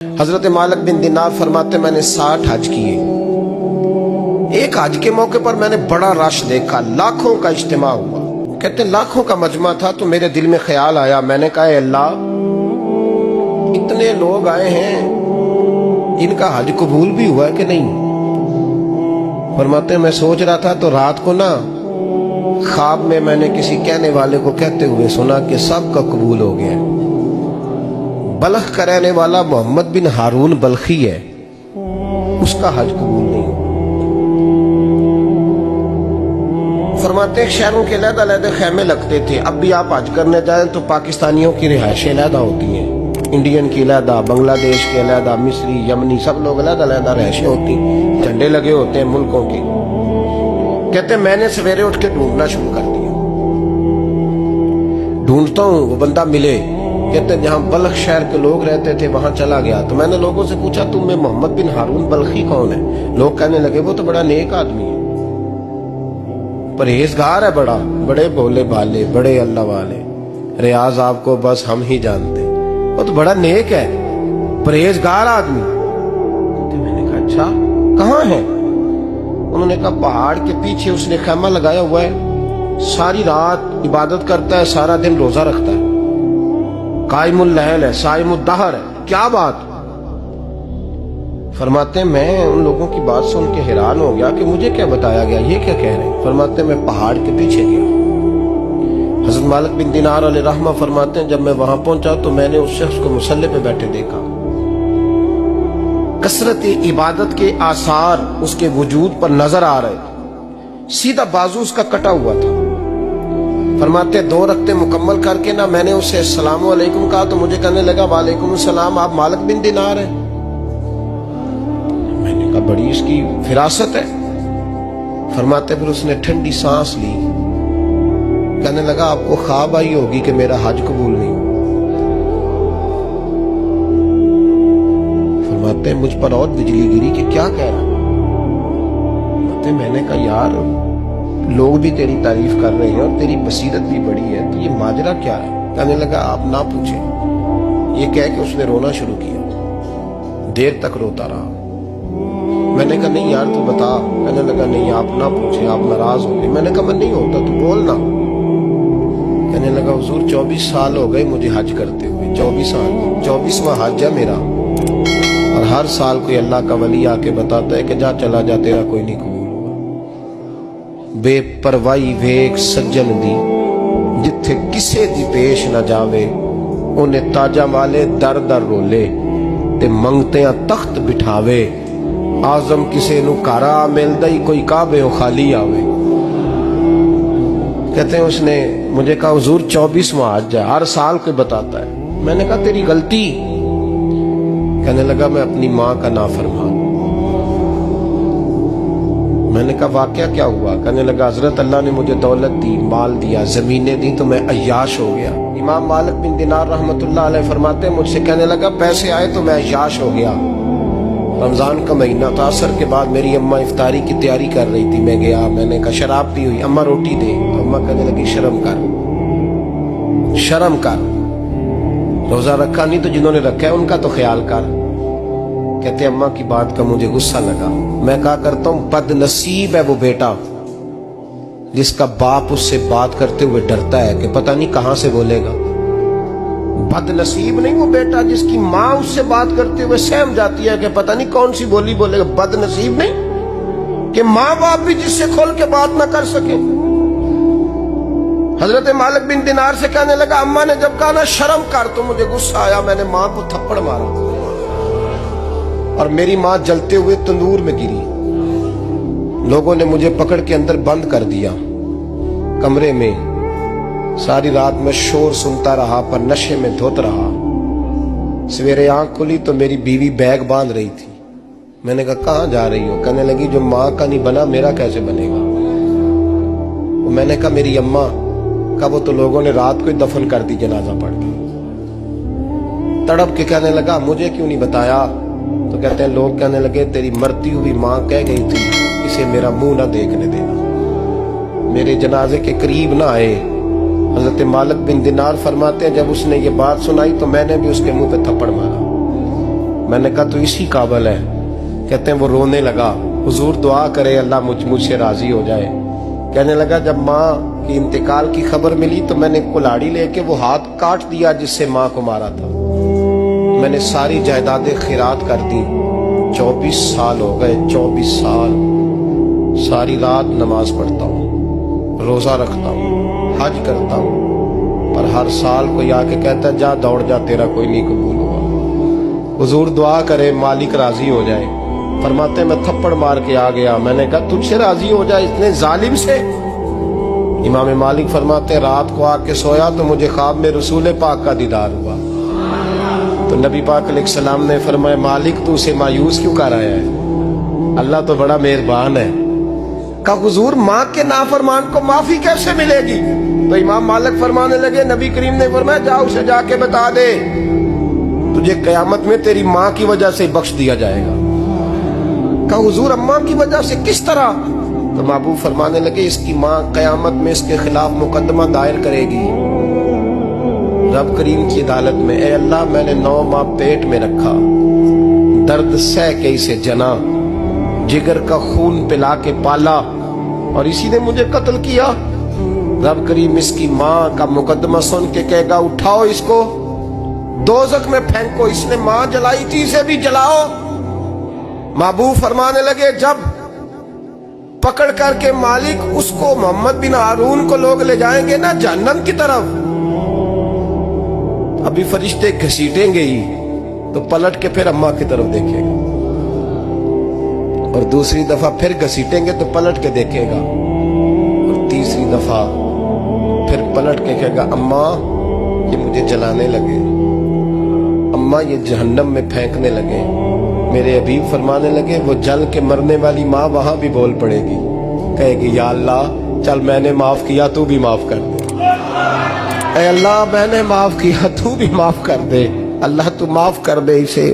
हजरत मालिक बिन दिनार फरमाते मैंने 60 हज किए। एक हज के मौके पर मैंने बड़ा रश देखा, लाखों का इज्तिमा हुआ। कहते लाखों का मजमा था तो मेरे दिल में ख्याल आया, मैंने कहा अल्लाह इतने लोग आए हैं, इनका हज कबूल भी हुआ है कि नहीं। फरमाते मैं सोच रहा था तो रात को ना ख्वाब में मैंने किसी कहने वाले को कहते हुए सुना कि सबका कबूल हो गया। बल्ख का रहने वाला मोहम्मद बिन हारून बल्खी है, उसका हज कबूल नहीं। फरमाते शहरों के अलग-अलग खैमे लगते थे। अब भी आप हज करने जाएं तो पाकिस्तानियों की रिहाइशें अलग होती हैं, इंडियन की अलग, बांग्लादेश के अलग, मिस्री, यमनी, सब लोग अलग-अलग रिहाइशें होती, झंडे लगे होते हैं मुल्कों के। कहते मैंने सवेरे उठ के ढूंढना शुरू कर दिया, ढूंढता हूं वो बंदा मिले। कहते जहां बल्ख शहर के लोग रहते थे वहां चला गया तो मैंने लोगों से पूछा तुम में मोहम्मद बिन हारून बल्खी कौन है। लोग कहने लगे वो तो बड़ा नेक आदमी है, परहेजगार है, बड़े भोले भाले, बड़े अल्लाह वाले, रियाज आपको बस हम ही जानते, वो तो बड़ा नेक है, परहेजगार आदमी। तो मैंने कहा अच्छा कहाँ है। उन्होंने कहा पहाड़ के पीछे उसने खैमा लगाया हुआ है, सारी रात इबादत करता है, सारा दिन रोजा रखता है, कायमुल लैल है, साइमुद दहर है। क्या बात। फरमाते मैं उन लोगों की बात सुन के हैरान हो गया कि मुझे क्या बताया गया, ये क्या कह रहे हैं। फरमाते मैं पहाड़ के पीछे गया। हजरत मालिक बिन दिनार अलैहि रहमा फरमाते हैं जब मैं वहां पहुंचा तो मैंने उस शख्स को मुसल्ले पे बैठे देखा। कसरत इबादत के आसार उसके वजूद पर नजर आ रहे, सीधा बाजू उसका कटा हुआ था। फरमाते 2 रकते मुकम्मल करके ना मैंने उससे अस्सलामु अलैकुम कहा तो मुझे कहने लगा वालेकुम सलाम, आप मालिक बिन दिनार हैं। मैंने कहा बड़ी इसकी फिरासत है। फरमाते फिर उसने ठंडी सांस ली, कहने लगा आपको ख्वाब आई होगी कि मेरा हज कबूल नहीं। फरमाते मुझ पर और बिजली गिरी कि क्या कह रहा। मैंने कहा यार लोग भी तेरी तारीफ कर रहे हैं और तेरी बसीरत भी बड़ी है, तो ये माजरा क्या है। कहने लगा आप ना पूछें। ये कह के उसने रोना शुरू किया, देर तक रोता रहा। मैंने कहा नहीं यार तू बता। कहने लगा नहीं आप ना पूछे, आप नाराज हो गए। मैंने कहा मैं नहीं होता, तू बोल ना। कहने लगा हुजूर 24 साल हो गए मुझे हज करते हुए, 24 साल, 24वां हज है मेरा, और हर साल कोई अल्लाह का वली आके बताता है कि जा चला जा तेरा कोई नहीं कबूल। बेपरवाही वेख सज्जन दी जिथे किसे दी पेश न जावे, उन्हें ताजा वाले दर दर रोले ते मंगतियां तख्त बिठावे। आजम किसे नु कारा मिलदा ही कोई काबे ओ खाली आवे। कहते हैं उसने मुझे कहा हुजूर 24वां हज है, हर साल कोई बताता है। मैंने कहा तेरी गलती। कहने लगा मैं अपनी माँ का नाफरमान। मैंने कहा वाकया क्या हुआ। कहने लगा हजरत अल्लाह ने मुझे दौलत दी, माल दिया, जमीनें दी तो मैं अय्याश हो गया। इमाम मालिक बिन दिनार रहमतुल्लाह अलैह फरमाते मुझसे कहने लगा पैसे आए तो मैं अय्याश हो गया। रमजान का महीना था, असर के बाद मेरी अम्मा इफ्तारी की तैयारी कर रही थी, मैं गया, मैंने कहा शराब पी हुई, अम्मा रोटी दे। तो अम्मा कहने लगी शर्म कर, शर्म कर, रोजा रखा नहीं तो जिन्होंने रखा है उनका तो ख्याल कर। कहते अम्मा की बात का मुझे गुस्सा लगा। मैं कहा करता हूं बदनसीब है वो बेटा जिसका बाप उससे बात करते हुए डरता है कि पता नहीं कहां से बोलेगा। बदनसीब नहीं वो बेटा जिसकी माँ उससे बात करते हुए सहम जाती है कि पता नहीं कौन सी बोली बोलेगा। बदनसीब नहीं कि माँ बाप भी जिससे खोल के बात ना कर सके। हजरत मालिक बिन दिनार से कहने लगा अम्मा ने जब कहा ना शर्म कर तो मुझे गुस्सा आया, मैंने माँ को थप्पड़ मारा और मेरी माँ जलते हुए तंदूर में गिरी। लोगों ने मुझे पकड़ के अंदर बंद कर दिया कमरे में। सारी रात मैं शोर सुनता रहा पर नशे में धुत रहा। सवेरे आंख खुली तो मेरी बीवी बैग बांध रही थी। मैंने कहा कहाँ जा रही हो। कहने लगी जो माँ का नहीं बना मेरा कैसे बनेगा। मैंने कहा मेरी अम्मा का वो तो लोगों ने रात को ही दफन कर दी जनाजा पढ़ के। तड़प के कहने लगा मुझे क्यों नहीं बताया। तो कहते हैं लोग कहने लगे तेरी मरती हुई माँ कह गई थी इसे मेरा मुंह ना देखने देना। मेरे जनाजे के करीब ना आए। हजरत मालिक बिन दिनार फरमाते हैं जब उसने ये बात सुनाई तो मैंने भी उसके मुंह पे थप्पड़ मारा। میں نے کہا تو اسی قابل ہے. کہتے ہیں وہ رونے لگا, حضور دعا کرے اللہ مجھ سے راضی ہو جائے. کہنے لگا جب ماں کی انتقال کی خبر ملی تو میں نے کلاڑی لے کے وہ ہاتھ کاٹ دیا جس سے ماں کو مارا تھا. میں نے ساری جائیدادیں خیرات کر دی. 24 سال ہو گئے, 24 سال. ساری رات نماز پڑھتا ہوں, روزہ رکھتا ہوں, حج کرتا ہوں, پر ہر سال کوئی آ کے کہتا ہے جا دوڑ جا, تیرا کوئی نہیں قبول ہوا. حضور دعا کرے مالک راضی ہو جائے. فرماتے میں تھپڑ مار کے آ گیا. میں نے کہا تجھ سے راضی ہو جائے اتنے ظالم سے. امام مالک فرماتے رات کو آ کے سویا تو مجھے خواب میں رسول پاک کا دیدار ہوا. تو نبی پاک علیہ السلام نے فرمایا مالک تو اسے مایوس کیوں کر رہا ہے, اللہ تو بڑا مہربان ہے. کہا حضور ماں کے نافرمان کو معافی کیسے ملے گی؟ تو امام مالک فرمانے لگے نبی کریم نے فرمایا جا اسے جا کے بتا دے تجھے قیامت میں تیری ماں کی وجہ سے بخش دیا جائے گا. کہا حضور اماں کی وجہ سے کس طرح؟ تو محبوب فرمانے لگے اس کی ماں قیامت میں اس کے خلاف مقدمہ دائر کرے گی رب کریم کی عدالت میں, اے اللہ میں نے 9 ماہ پیٹ میں رکھا, درد سہ کے اسے جنا, جگر کا خون پلا کے پالا, اور اسی نے مجھے قتل کیا. رب کریم اس کی ماں کا مقدمہ سن کے کہے گا اٹھاؤ اس کو دوزخ میں پھینکو, اس نے ماں جلائی تھی اسے بھی جلاؤ. محبوب فرمانے لگے جب پکڑ کر کے مالک اس کو محمد بن ہارون کو لوگ لے جائیں گے نا جہنم کی طرف, ابھی فرشتے گھسیٹیں گے ہی تو پلٹ کے پھر اماں کی طرف دیکھے گا, اور دوسری دفعہ پھر گھسیٹیں گے تو پلٹ کے دیکھے گا, اور تیسری دفعہ پھر پلٹ کے کہے گا اماں یہ مجھے جلانے لگے, اماں یہ جہنم میں پھینکنے لگے. میرے حبیب فرمانے لگے وہ جل کے مرنے والی ماں وہاں بھی بول پڑے گی, کہے گی یا اللہ چل میں نے معاف کیا تو بھی معاف کر دے, اے اللہ میں نے معاف کیا تو بھی معاف کر دے, اللہ تو معاف کر دے اسے.